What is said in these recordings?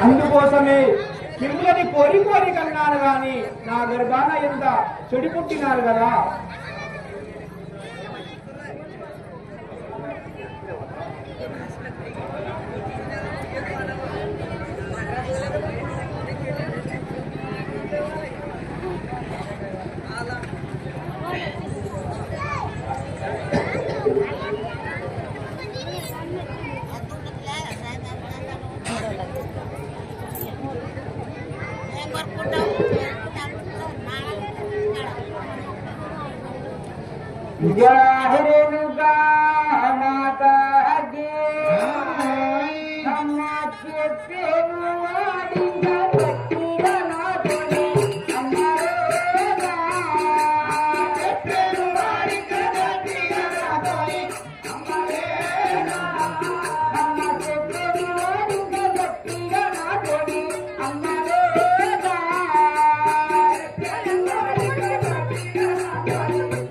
అందుకోసమే మిమ్మల్ని కోరి కోరి కన్నాను గాని నా గర్భాన ఎంత చెడి పుట్టినారు కదా. जाहिरेनुगा माता गे समाचे पेरुवाडिंगा पट्टीगा नातोनी अम्मारेगा पेरुवाडिंगा पट्टीगा नातोनी अम्मारेगा समाचे पेरुवाडिंगा पट्टीगा नातोनी अम्मारेगा पेरुवाडिंगा पट्टीगा नातोनी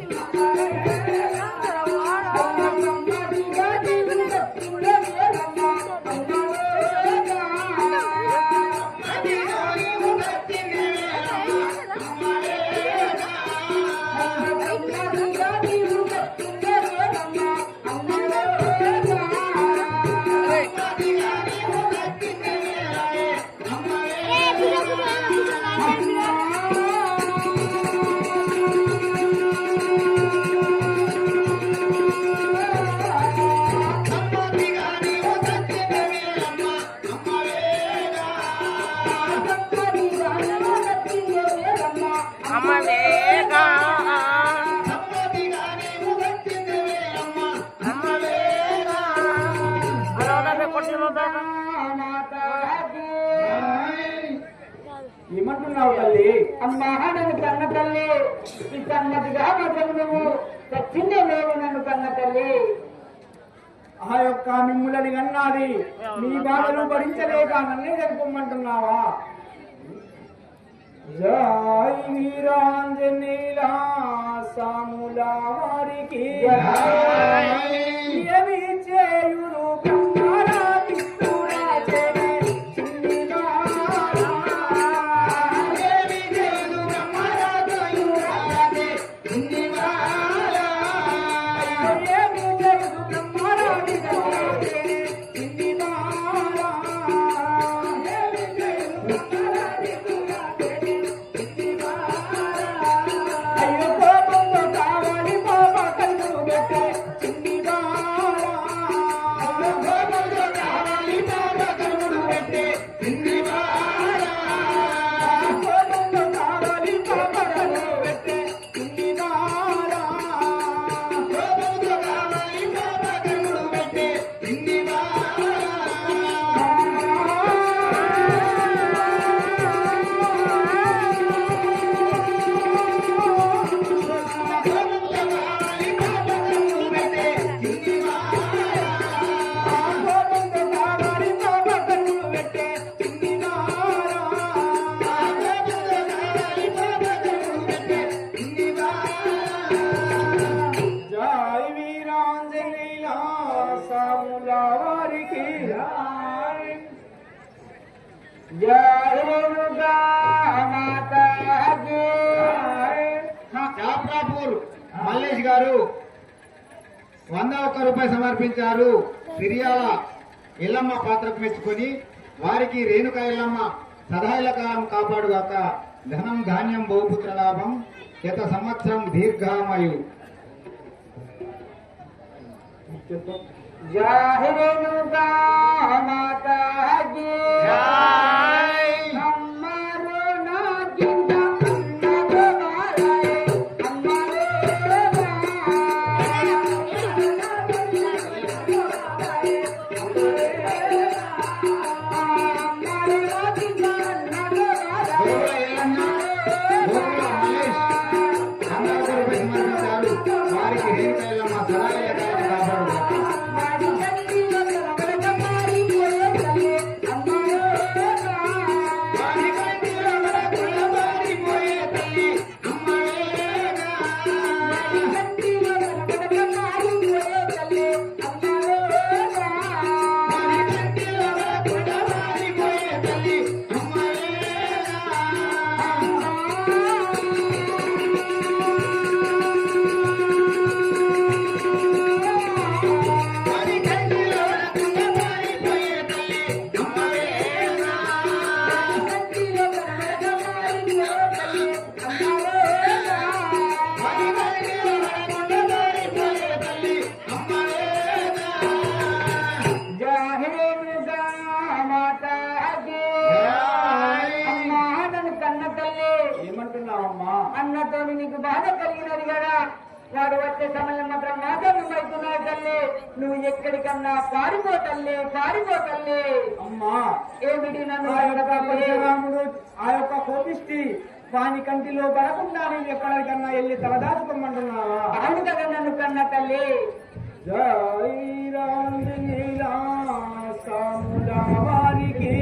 ఏమంటున్నావు తల్లి? అమ్మా నన్ను కన్న తల్లి ఈ సమ్మతిగా మాత్రం నువ్వు చచ్చిందే లేవు నన్ను కన్న తల్లి. ఆ యొక్క మిమ్ములని కన్నాది మీ బాధలు భరించలేక నన్నే జరుపుమంటున్నావా? జై వీరాంజనేయుల సాముల వారికి ఏమి చేయును మల్లేష్ గారు 101 రూపాయలు సమర్పించారు. సిరియాల ఎల్లమ్మ పాత్రకు మెచ్చుకొని వారికి రేణుక ఎల్లమ్మ సదాయిలకాలం కాపాడుగాక. ధనం ధాన్యం బహుపుత్ర లాభం శత సంవత్సరం దీర్ఘామయు. జాహిరేనుగా మాతా గే వారికి రేణుక ఎల్లమ్మ సదాయిలకాలం కాపాడుగాక. అన్నతో నీకు బాధ కలిగినది కదా, వాడు వచ్చే సమయం మాత్రం మాధవం అవుతున్నాయి తల్లి. నువ్వు ఎక్కడికన్నా పారిపో తల్లి, పారిపో తల్లి. అమ్మా, ఏమిటి నన్ను ఆ యొక్క పరశురాముడు ఆ యొక్క కోపిష్టి వాని కంటిలో పడకుండా నేను ఎక్కడికన్నా వెళ్ళి తలదాచుకోమంటున్నావా? అవును కదా నన్ను కన్న తల్లి. జై రాంజనేయులా సాముల వారికి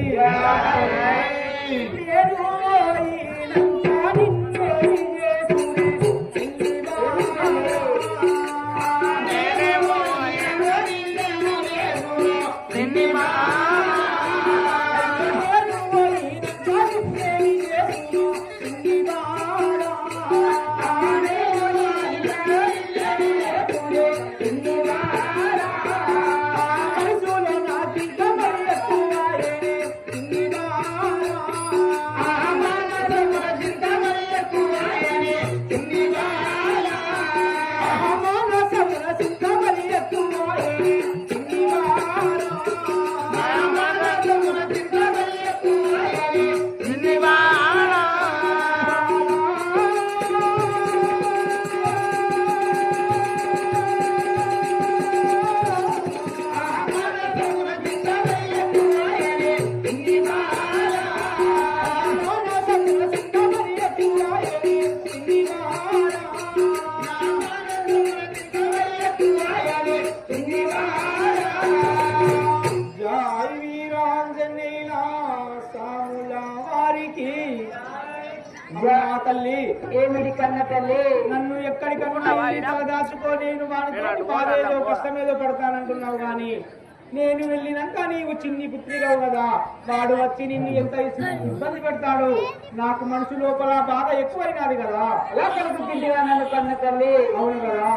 తల్లి. ఏమిటి కన్న తల్లి? నన్ను ఎక్కడికన్నా దాచుకో, నేను వాడితో బాధేదో కష్టమేదో పడతానంటున్నావు గాని నేను వెళ్ళినాక నీవు చిన్ని పుత్రిగావు కదా, వాడు వచ్చి నిన్ను ఎంత ఇబ్బంది పెడతాడు. నాకు మనసు లోపల బాధ ఎక్కువైనది కదా. ఎలా కలుగుతుందిగా నన్ను కన్న తల్లి? అవును కదా.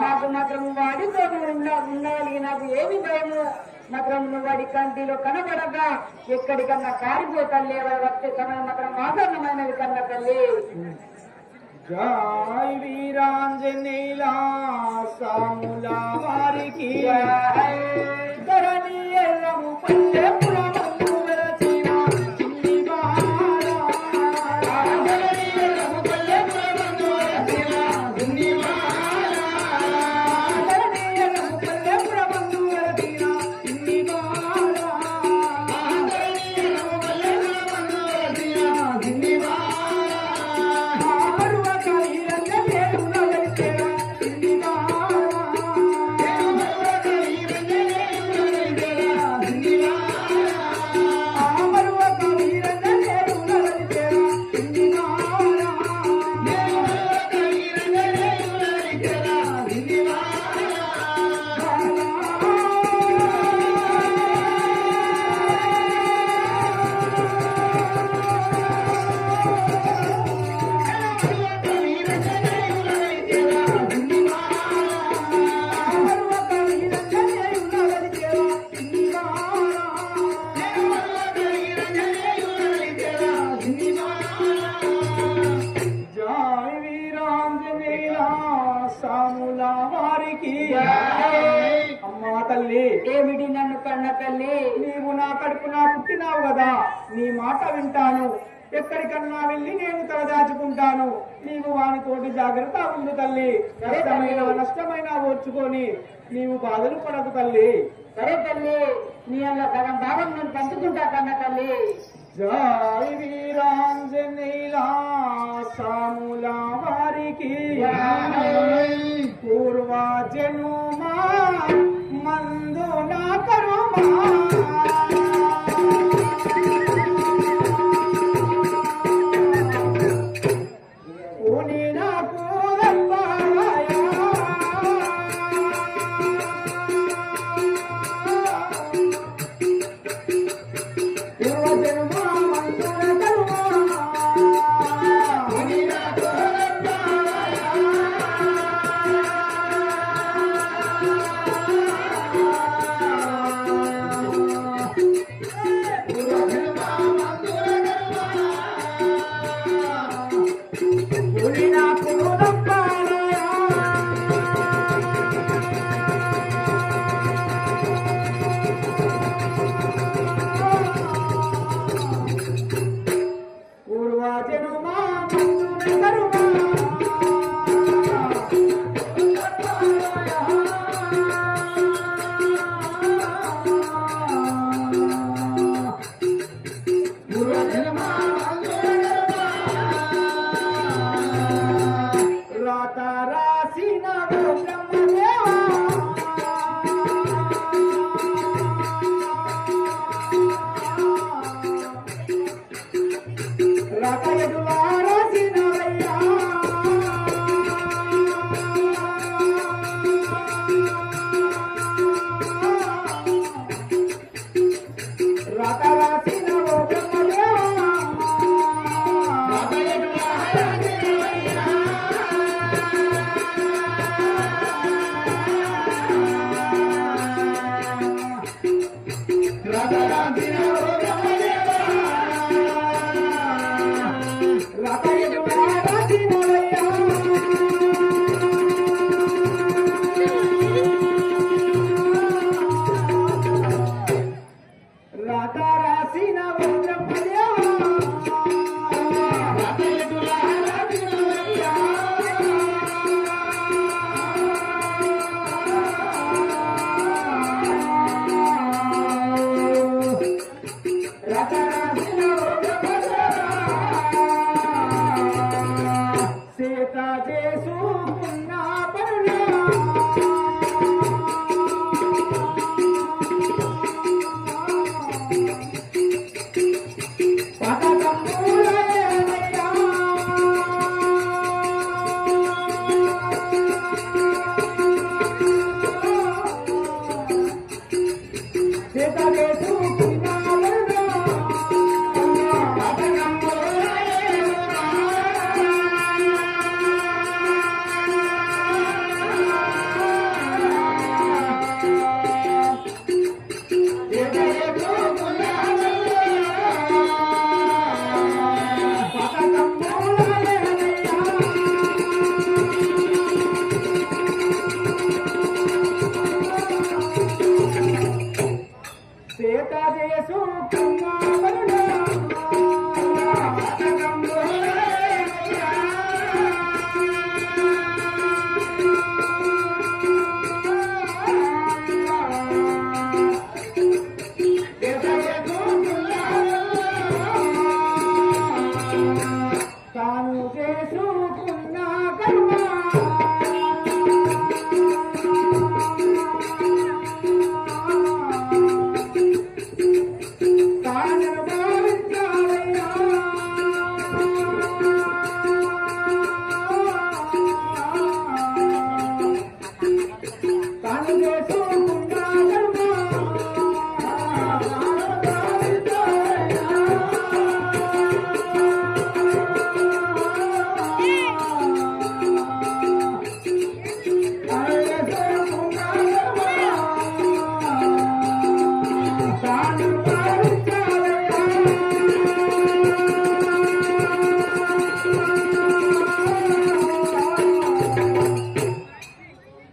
నాకు మాత్రం వాడితో ఉండగలిగి నాకు ఏమి భయము? మాత్రం నువ్వు వాడి కంటిలో కనబడగా ఎక్కడికన్నా కారిపోతల్లే, వచ్చే సమయం మాత్రం ఆసన్నమైనది కన్న తల్లి. జై వీరాంజనేయులా సాముల వారికి ధరణి ఎల్లము పల్లె పురమందు వెలసిన చిన్ని బాల. ధరణి ఎల్లము పల్లె పురమందు వెలసిన చిన్ని బాల. ధరణి ఎల్లము పల్లె పురమందు వెలసిన చిన్ని బాల. ధరణి ఎల్లము పల్లె పురమందు వెలసిన చిన్ని బాల. సాముల వారికి అమ్మా తల్లి. ఏమిటి నన్ను కన్న తల్లి? నీవు నా కడుపున పుట్టినావు కదా, నీ మాట వింటాను. ఎక్కడికన్నా వెళ్ళి నేను తలదాచుకుంటాను. నీవు వానితోటి జాగ్రత్త ఉండు తల్లి. కష్టమైన నష్టమైన ఓర్చుకొని నీవు బాధలు పడకు తల్లి. సరే తల్లి, నీ అల్ల సగం భాగం నేను పంచుకుంటా కన్న తల్లి. జై వీరాంజనేయుల సాముల వారికి పూర్వ జనుమా మందు నా కరుమా ఊని నాకు రప్పాయా పూర్వ జనుమా మందు నా కరుమా ఊని నాకు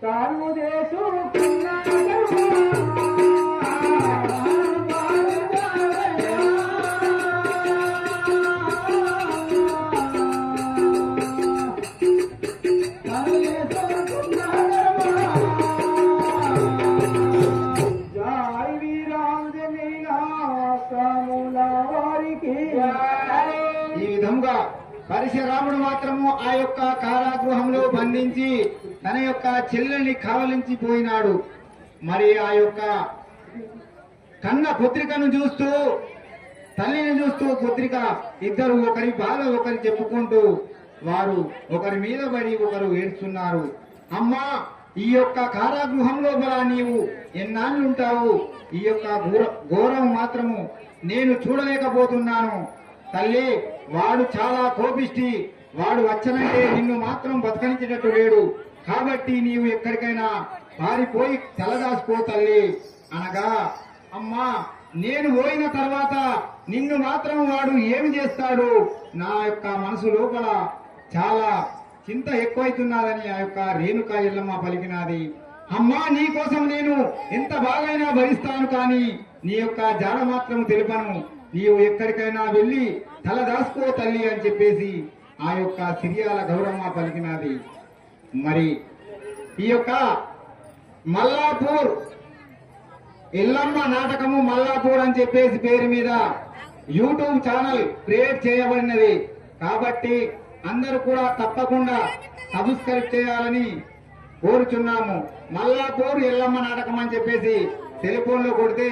తాను చేసుకున్నా పరశురాముడు మాత్రము ఆ యొక్క కారాగృహంలో బంధించి తన యొక్క చెల్లెల్ని కావలించిపోయినాడు. మరి ఆ యొక్క కన్న పుత్రికను చూస్తూ, తల్లిని చూస్తూ పుత్రిక ఇద్దరు ఒకరి బాధ ఒకరి చెప్పుకుంటూ వారు ఒకరి మీద పడి ఒకరు ఏడుస్తున్నారు. అమ్మా, ఈ యొక్క కారాగృహంలో బలా నీవు ఎన్నాళ్ళుంటావు? ఈ యొక్క ఘోరం మాత్రము నేను చూడలేకపోతున్నాను తల్లి. వాడు చాలా కోపిష్టి, వాడు వచ్చనంటే నిన్ను మాత్రం బతకనించేటట్టు లేడు. కాబట్టి నీవు ఎక్కడికైనా పారిపోయి తలదాసుకో తల్లి అనగా, అమ్మా నేను పోయిన తర్వాత నిన్ను మాత్రం వాడు ఏమి చేస్తాడు? నా యొక్క మనసు లోపల చాలా చింత ఎక్కువైతున్నదని ఆ యొక్క రేణుకా ఎల్లమ్మ పలికినాది. అమ్మా, నీ కోసం నేను ఎంత బాగైనా భరిస్తాను, కానీ నీ యొక్క జాడ మాత్రం తెలుపను. నీవు ఎక్కడికైనా వెళ్లి తల దాసుకో తల్లి అని చెప్పేసి ఆ యొక్క సిరియాల గౌరమ్మ పలికినాది. మరి ఈ యొక్క మల్లాపూర్ ఎల్లమ్మ నాటకము మల్లాపూర్ అని చెప్పేసి పేరు మీద యూట్యూబ్ ఛానల్ క్రియేట్ చేయబడినది. కాబట్టి అందరూ కూడా తప్పకుండా సబ్స్క్రైబ్ చేయాలని కోరుచున్నాము. మల్లాపూర్ ఎల్లమ్మ నాటకం అని చెప్పేసి టెలిఫోన్ లో కొడితే